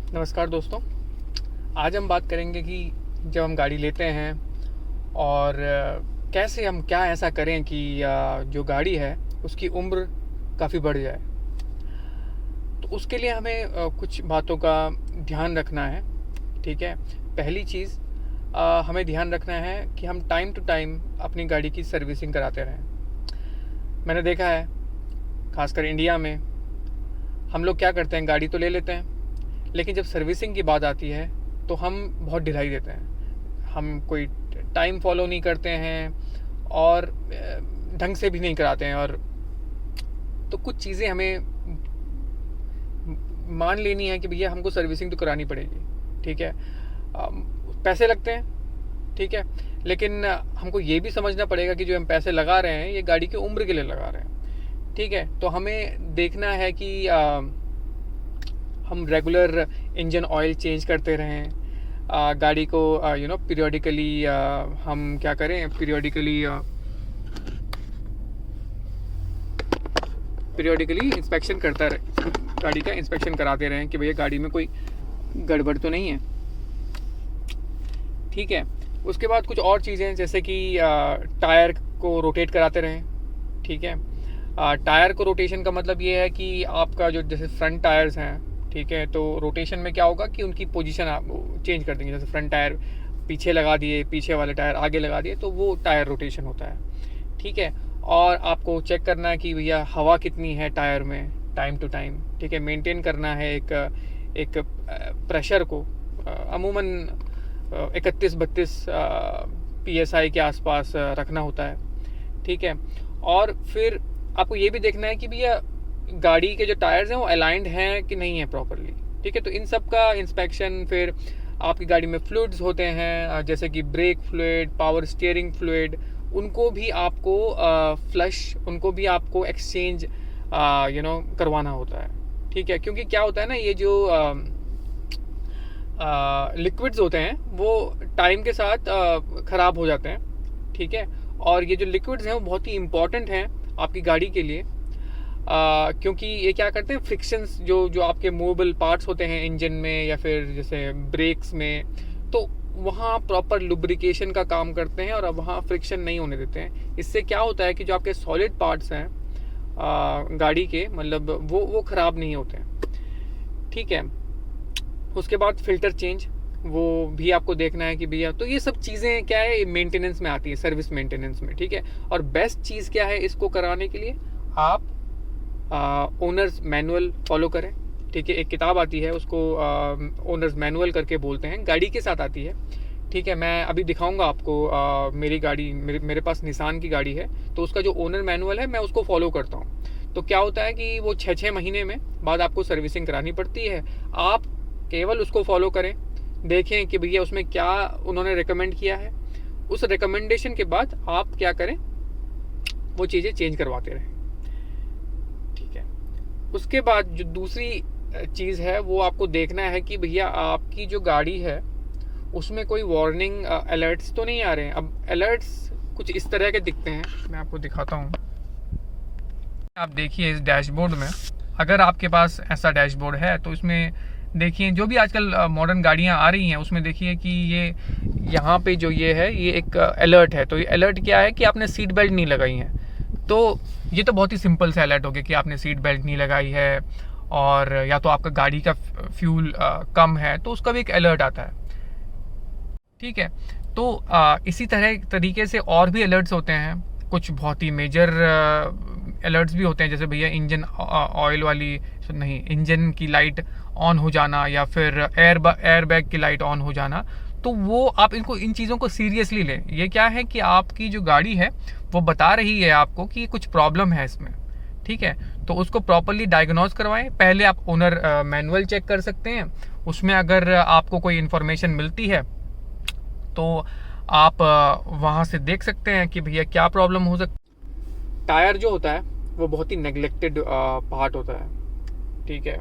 नमस्कार दोस्तों। आज हम बात करेंगे कि जब हम गाड़ी लेते हैं और कैसे हम क्या ऐसा करें कि जो गाड़ी है उसकी उम्र काफ़ी बढ़ जाए। तो उसके लिए हमें कुछ बातों का ध्यान रखना है। ठीक है, पहली चीज़ हमें ध्यान रखना है कि हम टाइम टू टाइम अपनी गाड़ी की सर्विसिंग कराते रहें। मैंने देखा है, खासकर इंडिया में हम लोग क्या करते हैं, गाड़ी तो ले लेते हैं, लेकिन जब सर्विसिंग की बात आती है तो हम बहुत ढिलाई देते हैं। हम कोई टाइम फॉलो नहीं करते हैं और ढंग से भी नहीं कराते हैं। और तो कुछ चीज़ें हमें मान लेनी है कि भैया हमको सर्विसिंग तो करानी पड़ेगी। ठीक है, पैसे लगते हैं, ठीक है, लेकिन हमको ये भी समझना पड़ेगा कि जो हम पैसे लगा रहे हैं ये गाड़ी की उम्र के लिए लगा रहे हैं। ठीक है, तो हमें देखना है कि हम रेगुलर इंजन ऑयल चेंज करते रहें। गाड़ी को पीरियोडिकली हम क्या करें, पीरियोडिकली इंस्पेक्शन करता रहे, गाड़ी का इंस्पेक्शन कराते रहें कि भैया गाड़ी में कोई गड़बड़ तो नहीं है। ठीक है, उसके बाद कुछ और चीज़ें जैसे कि टायर को रोटेट कराते रहें। ठीक है, टायर को रोटेशन का मतलब ये है कि आपका जो जैसे फ्रंट टायर्स हैं, ठीक है, तो रोटेशन में क्या होगा कि उनकी पोजीशन आप चेंज कर देंगे। जैसे फ्रंट टायर पीछे लगा दिए, पीछे वाले टायर आगे लगा दिए, तो वो टायर रोटेशन होता है। ठीक है, और आपको चेक करना है कि भैया हवा कितनी है टायर में टाइम टू टाइम। ठीक है, मेंटेन करना है एक प्रेशर को अमूमन 31-32 PSI के आसपास रखना होता है। ठीक है, और फिर आपको ये भी देखना है कि भैया गाड़ी के जो टायर्स हैं वो अलाइंड हैं कि नहीं है प्रॉपरली। ठीक है, तो इन सब का इंस्पेक्शन। फिर आपकी गाड़ी में फ्लूइड्स होते हैं जैसे कि brake fluid, power steering fluid, उनको भी आपको फ्लश, उनको भी आपको एक्सचेंज करवाना होता है। ठीक है, क्योंकि क्या होता है ना, ये जो लिक्विड्स होते हैं वो टाइम के साथ ख़राब हो जाते हैं। ठीक है, और ये जो लिक्विड्स हैं वो बहुत ही इम्पॉर्टेंट हैं आपकी गाड़ी के लिए, क्योंकि ये क्या करते हैं, फ्रिक्शंस जो आपके मूवेबल पार्ट्स होते हैं इंजन में या फिर जैसे ब्रेक्स में, तो वहाँ प्रॉपर लुब्रिकेशन का काम करते हैं और अब वहाँ फ्रिक्शन नहीं होने देते हैं। इससे क्या होता है कि जो आपके सॉलिड पार्ट्स हैं गाड़ी के, मतलब वो ख़राब नहीं होते हैं। ठीक है, उसके बाद फ़िल्टर चेंज, वो भी आपको देखना है कि भैया, तो ये सब चीज़ें क्या है, मेंटेनेंस में आती है, सर्विस मेंटेनेंस में। ठीक है, और बेस्ट चीज़ क्या है इसको कराने के लिए, आप ओनर्स मैनुअल फॉलो करें। ठीक है, एक किताब आती है, उसको ओनर्स मैनुअल करके बोलते हैं, गाड़ी के साथ आती है। ठीक है, मैं अभी दिखाऊंगा आपको। मेरी गाड़ी, मेरे पास निसान की गाड़ी है, तो उसका जो ओनर मैनुअल है मैं उसको फॉलो करता हूँ। तो क्या होता है कि वो 6-6 महीने में बाद आपको सर्विसिंग करानी पड़ती है। आप केवल उसको फॉलो करें, देखें कि भैया उसमें क्या उन्होंने रिकमेंड किया है। उस रिकमेंडेशन के बाद आप क्या करें, वो चीज़ें चेंज करवाते रहें। ठीक है, उसके बाद जो दूसरी चीज़ है वो आपको देखना है कि भैया आपकी जो गाड़ी है उसमें कोई वार्निंग अलर्ट्स तो नहीं आ रहे हैं। अब अलर्ट्स कुछ इस तरह के दिखते हैं, मैं आपको दिखाता हूँ। आप देखिए इस डैशबोर्ड में, अगर आपके पास ऐसा डैशबोर्ड है तो इसमें देखिए, जो भी आजकल मॉडर्न गाड़ियाँ आ रही हैं उसमें देखिए कि ये यहाँ पे जो ये है, ये एक अलर्ट है। तो ये अलर्ट क्या है कि आपने सीट बेल्ट नहीं लगाई है। तो ये तो बहुत ही सिंपल सा अलर्ट हो गया कि आपने सीट बेल्ट नहीं लगाई है, और या तो आपका गाड़ी का फ्यूल कम है, तो उसका भी एक अलर्ट आता है। ठीक है, तो इसी तरीके से और भी अलर्ट्स होते हैं। कुछ बहुत ही मेजर अलर्ट्स भी होते हैं, जैसे भैया इंजन ऑयल वाली नहीं, इंजन की लाइट ऑन हो जाना, या फिर एयर बैग की लाइट ऑन हो जाना। तो वो आप इन चीज़ों को सीरियसली लें। ये क्या है कि आपकी जो गाड़ी है वो बता रही है आपको कि कुछ प्रॉब्लम है इसमें। ठीक है, तो उसको प्रॉपरली डायग्नोज करवाएं। पहले आप ओनर मैनुअल चेक कर सकते हैं, उसमें अगर आपको कोई इन्फॉर्मेशन मिलती है तो आप वहाँ से देख सकते हैं कि भैया क्या प्रॉब्लम हो सकती। टायर जो होता है वो बहुत ही नेग्लेक्टेड पार्ट होता है। ठीक है,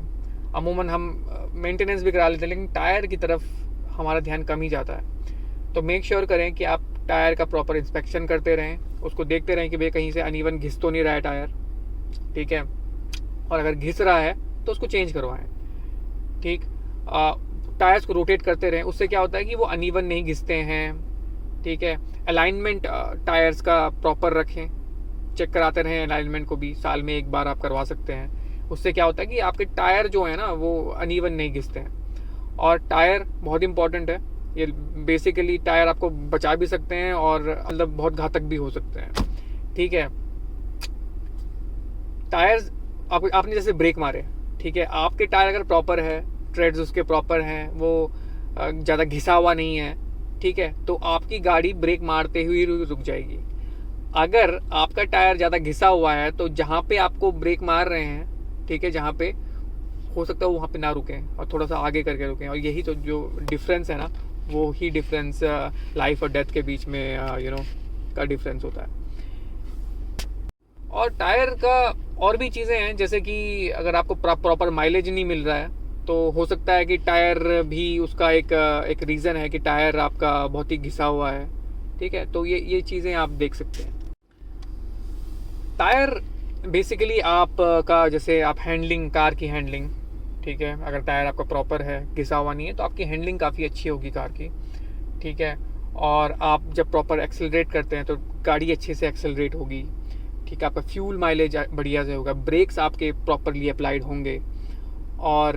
अमूमन हम मेंटेनेंस भी करा लेते हैं, लेकिन टायर की तरफ हमारा ध्यान कम ही जाता है। तो मेक श्योर करें कि आप टायर का प्रॉपर इंस्पेक्शन करते रहें, उसको देखते रहें कि भैया कहीं से अनइवन घिस तो नहीं रहा है टायर। ठीक है, और अगर घिस रहा है तो उसको चेंज करवाएं। ठीक, टायर्स को रोटेट करते रहें। उससे क्या होता है कि वो अनइवन नहीं घिसते हैं। ठीक है, अलाइनमेंट टायर्स का प्रॉपर रखें, चेक कराते रहें। अलाइनमेंट को भी साल में एक बार आप करवा सकते हैं। उससे क्या होता है कि आपके टायर जो है ना वो अनइवन नहीं घिसते हैं। और टायर बहुत इंपॉर्टेंट है। ये बेसिकली टायर आपको बचा भी सकते हैं और मतलब बहुत घातक भी हो सकते हैं। ठीक है, टायर्स आपने जैसे ब्रेक मारे, ठीक है, आपके टायर अगर प्रॉपर है, ट्रेड्स उसके प्रॉपर हैं, वो ज़्यादा घिसा हुआ नहीं है, ठीक है, तो आपकी गाड़ी ब्रेक मारते हुए रुक जाएगी। अगर आपका टायर ज़्यादा घिसा हुआ है तो जहाँ पे आपको ब्रेक मार रहे हैं, ठीक है, जहाँ पे हो सकता है वहाँ पे ना रुकें और थोड़ा सा आगे करके रुकें। और यही तो जो डिफरेंस है ना, वो ही डिफरेंस लाइफ और डेथ के बीच में का डिफरेंस होता है। और टायर का और भी चीज़ें हैं, जैसे कि अगर आपको प्रॉपर माइलेज नहीं मिल रहा है तो हो सकता है कि टायर भी उसका एक रीज़न है कि टायर आपका बहुत ही घिसा हुआ है। ठीक है, तो ये चीज़ें आप देख सकते हैं। टायर बेसिकली आपका जैसे आप हैंडलिंग, कार की हैंडलिंग, ठीक है, अगर टायर आपका प्रॉपर है, घिसा हुआ नहीं है, तो आपकी हैंडलिंग काफ़ी अच्छी होगी कार की। ठीक है, और आप जब प्रॉपर एक्सेलरेट करते हैं तो गाड़ी अच्छे से एक्सेलरेट होगी। ठीक है, आपका फ्यूल माइलेज बढ़िया से होगा, ब्रेक्स आपके प्रॉपरली अप्लाइड होंगे। और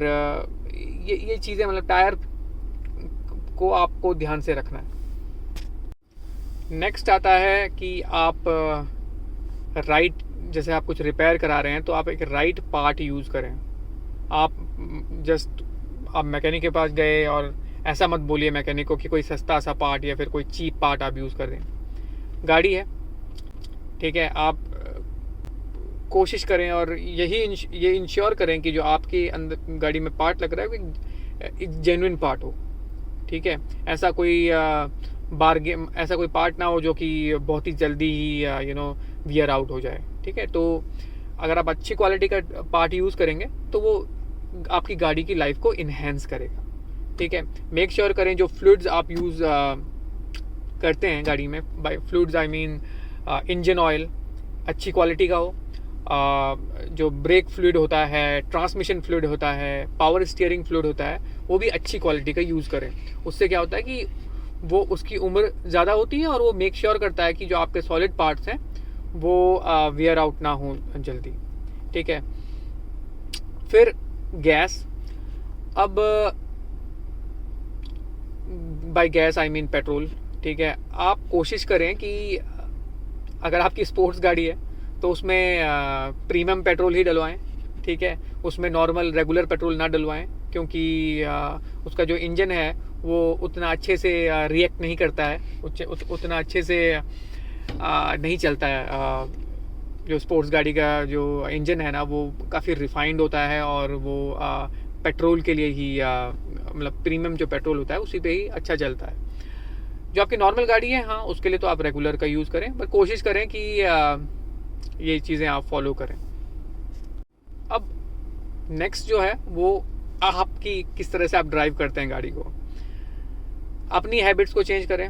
ये चीज़ें मतलब टायर को आपको ध्यान से रखना है। नेक्स्ट आता है कि आप राइट, जैसे आप कुछ रिपेयर करा रहे हैं तो आप एक राइट पार्ट यूज़ करें। आप जस्ट आप मैकेनिक के पास गए और ऐसा मत बोलिए मैकेनिक को कि कोई सस्ता सा पार्ट या फिर कोई चीप पार्ट आप यूज़ कर दें। गाड़ी है, ठीक है, आप कोशिश करें और ये इंश्योर करें कि जो आपके अंदर गाड़ी में पार्ट लग रहा है वो एक जेन्युइन पार्ट हो। ठीक है, ऐसा कोई ऐसा कोई पार्ट ना हो जो कि बहुत ही जल्दी ही वियर आउट हो जाए। ठीक है, तो अगर आप अच्छी क्वालिटी का पार्ट यूज़ करेंगे तो वो आपकी गाड़ी की लाइफ को इन्हेंस करेगा। ठीक है, मेक श्योर करें जो फ्लूइड्स आप यूज़ करते हैं गाड़ी में, by fluids I mean engine oil अच्छी क्वालिटी का हो, जो ब्रेक फ्लूइड होता है, ट्रांसमिशन फ्लूइड होता है, पावर स्टीयरिंग फ्लूइड होता है, वो भी अच्छी क्वालिटी का यूज़ करें। उससे क्या होता है कि वो उसकी उम्र ज़्यादा होती है और वो मेक श्योर करता है कि जो आपके सॉलिड पार्ट्स हैं वो वियर आउट ना हो जल्दी। ठीक है, फिर गैस, अब by gas I mean petrol. ठीक है, आप कोशिश करें कि अगर आपकी स्पोर्ट्स गाड़ी है तो उसमें प्रीमियम पेट्रोल ही डलवाएं। ठीक है, उसमें नॉर्मल रेगुलर पेट्रोल ना डलवाएं, क्योंकि उसका जो इंजन है वो उतना अच्छे से रिएक्ट नहीं करता है, उतना अच्छे से नहीं चलता है। जो स्पोर्ट्स गाड़ी का जो इंजन है ना वो काफ़ी रिफाइंड होता है और वो पेट्रोल के लिए ही मतलब प्रीमियम जो पेट्रोल होता है उसी पे ही अच्छा चलता है। जो आपकी नॉर्मल गाड़ी है, हाँ, उसके लिए तो आप रेगुलर का यूज़ करें, पर कोशिश करें कि ये चीज़ें आप फॉलो करें। अब नेक्स्ट जो है वो आपकी किस तरह से आप ड्राइव करते हैं गाड़ी को, अपनी हैबिट्स को चेंज करें।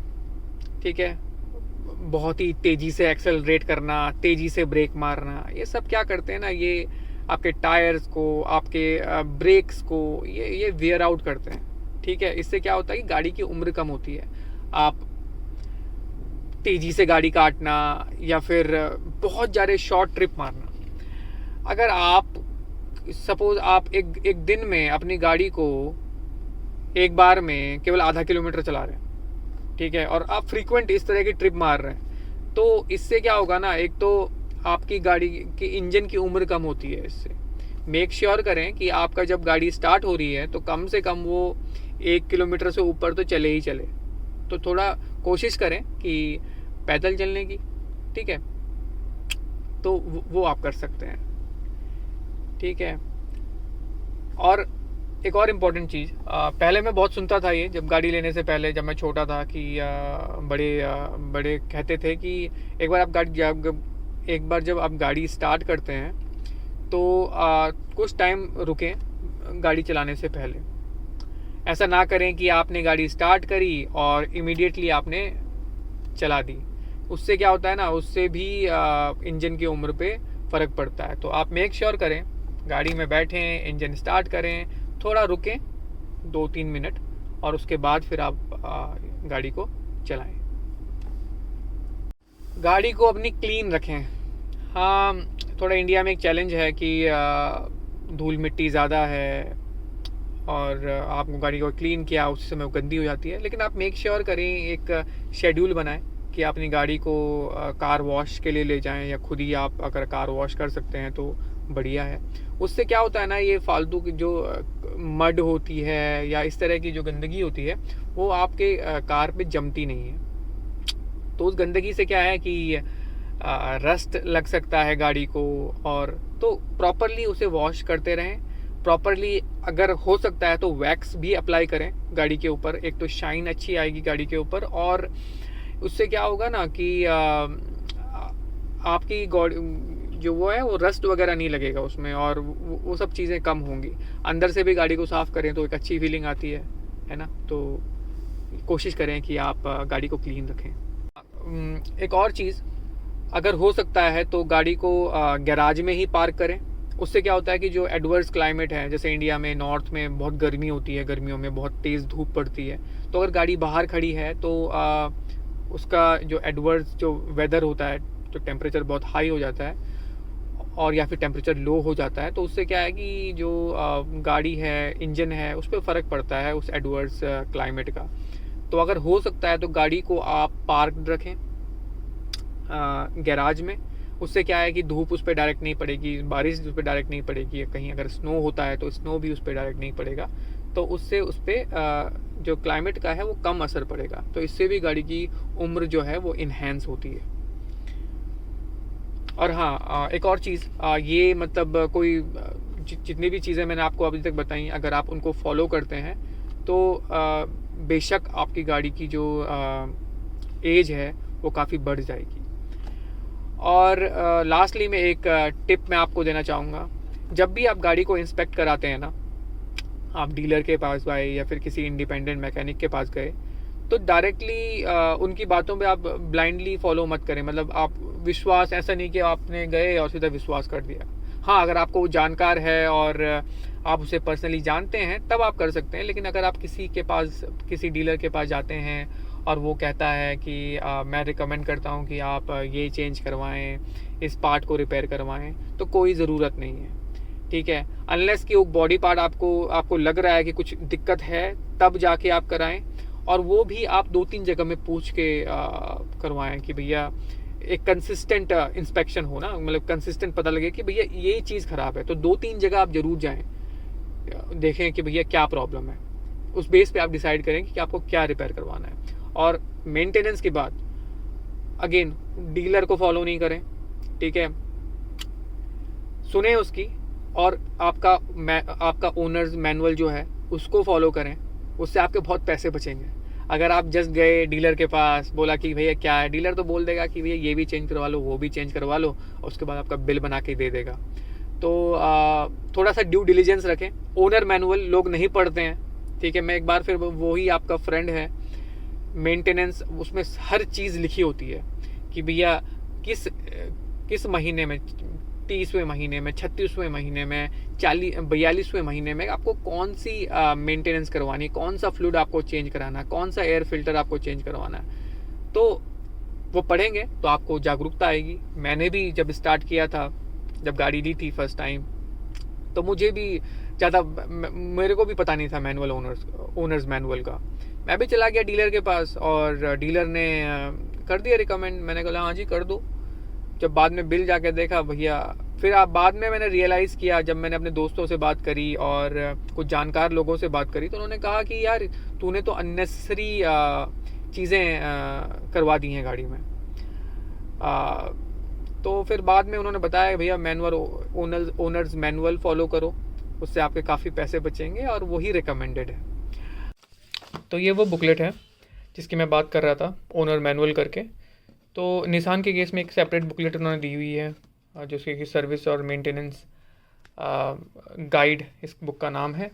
ठीक है, बहुत ही तेज़ी से एक्सेलरेट करना, तेज़ी से ब्रेक मारना, ये सब क्या करते हैं ना, ये आपके टायर्स को, आपके ब्रेक्स को ये वेयर आउट करते हैं। ठीक है, इससे क्या होता है कि गाड़ी की उम्र कम होती है। आप तेज़ी से गाड़ी काटना या फिर बहुत ज़्यादा शॉर्ट ट्रिप मारना, अगर आप सपोज आप एक दिन में अपनी गाड़ी को एक बार में केवल आधा किलोमीटर चला रहे हैं, ठीक है, और आप फ्रीक्वेंट इस तरह की ट्रिप मार रहे हैं, तो इससे क्या होगा ना, एक तो आपकी गाड़ी की इंजन की उम्र कम होती है। इससे मेक श्योर करें कि आपका जब गाड़ी स्टार्ट हो रही है तो कम से कम वो 1 किलोमीटर से ऊपर तो चले ही चले। तो थोड़ा कोशिश करें कि पैदल चलने की। ठीक है, तो वो आप कर सकते हैं। ठीक है, और एक और इम्पॉर्टेंट चीज़, पहले मैं बहुत सुनता था ये, जब गाड़ी लेने से पहले, जब मैं छोटा था, कि बड़े कहते थे कि एक बार जब आप गाड़ी स्टार्ट करते हैं तो कुछ टाइम रुकें गाड़ी चलाने से पहले। ऐसा ना करें कि आपने गाड़ी स्टार्ट करी और इमीडिएटली आपने चला दी। उससे क्या होता है ना, उससे भी इंजन की उम्र पे फ़र्क पड़ता है। तो आप मेक श्योर करें, गाड़ी में बैठें, इंजन स्टार्ट करें, थोड़ा रुकें, 2-3 मिनट, और उसके बाद फिर आप गाड़ी को चलाएं। गाड़ी को अपनी क्लीन रखें। हाँ, थोड़ा इंडिया में एक चैलेंज है कि धूल मिट्टी ज़्यादा है, और आपको गाड़ी को क्लीन किया उस समय वो गंदी हो जाती है। लेकिन आप मेक श्योर करें, एक शेड्यूल बनाएं कि अपनी गाड़ी को कार वॉश के लिए ले जाएं, या खुद ही आप अगर कार वॉश कर सकते हैं तो बढ़िया है। उससे क्या होता है ना, ये फालतू की जो मड होती है या इस तरह की जो गंदगी होती है वो आपके कार पे जमती नहीं है। तो उस गंदगी से क्या है कि रस्ट लग सकता है गाड़ी को, और तो प्रॉपरली उसे वॉश करते रहें। प्रॉपरली अगर हो सकता है तो वैक्स भी अप्लाई करें गाड़ी के ऊपर, एक तो शाइन अच्छी आएगी गाड़ी के ऊपर, और उससे क्या होगा ना कि आपकी जो वो है वो रस्ट वगैरह नहीं लगेगा उसमें, और वो सब चीज़ें कम होंगी। अंदर से भी गाड़ी को साफ़ करें तो एक अच्छी फीलिंग आती है ना। तो कोशिश करें कि आप गाड़ी को क्लीन रखें। एक और चीज़, अगर हो सकता है तो गाड़ी को गैराज में ही पार्क करें। उससे क्या होता है कि जो एडवर्स क्लाइमेट है, जैसे इंडिया में नॉर्थ में बहुत गर्मी होती है, गर्मियों में बहुत तेज़ धूप पड़ती है, तो अगर गाड़ी बाहर खड़ी है तो उसका जो एडवर्स जो वेदर होता है, जो टेम्परेचर बहुत हाई हो जाता है और या फिर टेम्परेचर लो हो जाता है, तो उससे क्या है कि जो गाड़ी है, इंजन है, उस पर फ़र्क पड़ता है उस एडवर्स क्लाइमेट का। तो अगर हो सकता है तो गाड़ी को आप पार्क रखें गैराज में। उससे क्या है कि धूप उस पर डायरेक्ट नहीं पड़ेगी, बारिश उस पर डायरेक्ट नहीं पड़ेगी, कहीं अगर स्नो होता है तो स्नो भी उस पर डायरेक्ट नहीं पड़ेगा, तो उससे उस पर जो क्लाइमेट का है वो कम असर पड़ेगा। तो इससे भी गाड़ी की उम्र जो है वो इन्हेंस होती है। और हाँ, एक और चीज़, ये मतलब कोई जितनी भी चीज़ें मैंने आपको अभी तक बताई, अगर आप उनको फॉलो करते हैं तो बेशक आपकी गाड़ी की जो एज है वो काफ़ी बढ़ जाएगी। और लास्टली में एक टिप मैं आपको देना चाहूँगा। जब भी आप गाड़ी को इंस्पेक्ट कराते हैं ना, आप डीलर के पास गए या फिर किसी इंडिपेंडेंट मैकेनिक के पास गए, तो डायरेक्टली उनकी बातों पे आप ब्लाइंडली फॉलो मत करें। मतलब आप विश्वास, ऐसा नहीं कि आपने गए और सीधा विश्वास कर दिया। हाँ, अगर आपको जानकार है और आप उसे पर्सनली जानते हैं तब आप कर सकते हैं। लेकिन अगर आप किसी के पास, किसी डीलर के पास जाते हैं और वो कहता है कि मैं रिकमेंड करता हूँ कि आप ये चेंज करवाएं, इस पार्ट को रिपेयर करवाएं, तो कोई ज़रूरत नहीं है, ठीक है। अनलेस कि वो बॉडी पार्ट आपको लग रहा है कि कुछ दिक्कत है, तब जाके आप कराएं। और वो भी आप 2-3 जगह में पूछ के करवाएं कि भैया एक कंसिस्टेंट इंस्पेक्शन हो ना, मतलब कंसिस्टेंट पता लगे कि भैया ये चीज़ ख़राब है। तो 2-3 जगह आप ज़रूर जाएं, देखें कि भैया क्या प्रॉब्लम है। उस बेस पे आप डिसाइड करें कि आपको क्या रिपेयर करवाना है। और मेंटेनेंस के बाद अगेन डीलर को फॉलो नहीं करें, ठीक है। सुने उसकी, और आपका ओनर्स मैनुअल जो है उसको फॉलो करें। उससे आपके बहुत पैसे बचेंगे। अगर आप जस्ट गए डीलर के पास, बोला कि भैया क्या है, डीलर तो बोल देगा कि भैया ये भी चेंज करवा लो, वो भी चेंज करवा लो, और उसके बाद आपका बिल बना के दे देगा। तो थोड़ा सा ड्यू डिलीजेंस रखें। ओनर मैनुअल लोग नहीं पढ़ते हैं, ठीक है। मैं एक बार फिर, वही आपका फ्रेंड है, मेंटेनेंस, उसमें हर चीज़ लिखी होती है कि भैया किस महीने में, 30वें महीने में, 36वें महीने में, 42वें महीने में आपको कौन सी मेंटेनेंस करवानी है, कौन सा फ्लूइड आपको चेंज कराना है, कौन सा एयर फिल्टर आपको चेंज करवाना है। तो वो पढ़ेंगे तो आपको जागरूकता आएगी। मैंने भी जब स्टार्ट किया था, जब गाड़ी ली थी फर्स्ट टाइम, तो मुझे भी ज़्यादा, मेरे को भी पता नहीं था मैनुअल, ओनर्स मैनुअल का। मैं भी चला गया डीलर के पास और डीलर ने कर दिया रिकमेंड। मैंने कहा हाँ जी कर दो। जब बाद में बिल जाके देखा भैया, फिर बाद में मैंने रियलाइज़ किया, जब मैंने अपने दोस्तों से बात करी और कुछ जानकार लोगों से बात करी, तो उन्होंने कहा कि यार तूने तो अननेसेसरी चीज़ें करवा दी हैं गाड़ी में। तो फिर बाद में उन्होंने बताया भैया मैनुअल, ओनर्स मैनुअल फॉलो करो, उससे आपके काफ़ी पैसे बचेंगे और वही रिकमेंडेड है। तो ये वो बुकलेट है जिसकी मैं बात कर रहा था, ओनर मैनुअल करके। तो निसान के केस में एक सेपरेट बुकलेट उन्होंने दी हुई है, जिसकी कि सर्विस और मेंटेनेंस गाइड इस बुक का नाम है।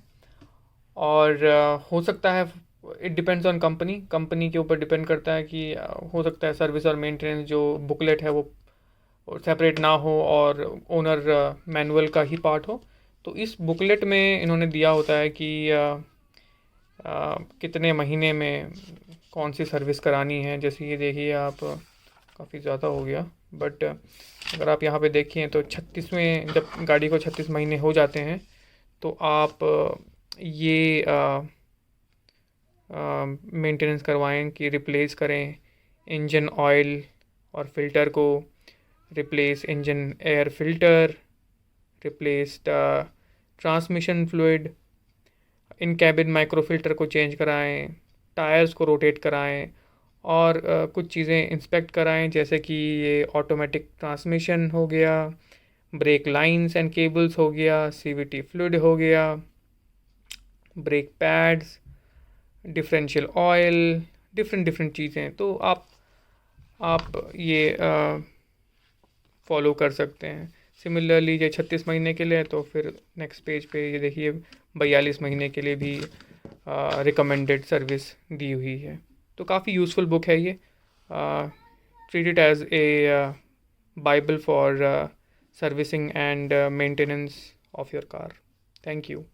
और हो सकता है, इट डिपेंड्स ऑन कंपनी के ऊपर डिपेंड करता है कि हो सकता है सर्विस और मेंटेनेंस जो बुकलेट है वो सेपरेट ना हो और ओनर मैनुअल का ही पार्ट हो। तो इस बुकलेट में इन्होंने दिया होता है कि कितने महीने में कौन सी सर्विस करानी है। जैसे ये देखिए आप, काफ़ी ज़्यादा हो गया, बट अगर आप यहाँ पे देखें तो 36वें, जब गाड़ी को 36 महीने हो जाते हैं तो आप ये मेंटेनेंस करवाएं कि रिप्लेस करें इंजन ऑयल और फिल्टर को, replace engine air filter, replace transmission fluid, in cabin micro filter को चेंज कराएं, टायर्स को रोटेट कराएं, और कुछ चीज़ें इंस्पेक्ट कराएं, जैसे कि ये ऑटोमेटिक ट्रांसमिशन हो गया, ब्रेक लाइंस एंड केबल्स हो गया, सीवीटी फ्लूइड हो गया, brake pads, differential oil, different different चीज़ें। तो आप ये फॉलो कर सकते हैं। सिमिलरली ये 36 महीने के लिए, तो फिर नेक्स्ट पेज पे ये देखिए 42 महीने के लिए भी रिकमेंडेड सर्विस दी हुई है। तो काफ़ी यूज़फुल बुक है ये। Treat it as a bible for servicing and maintenance of your car. Thank you.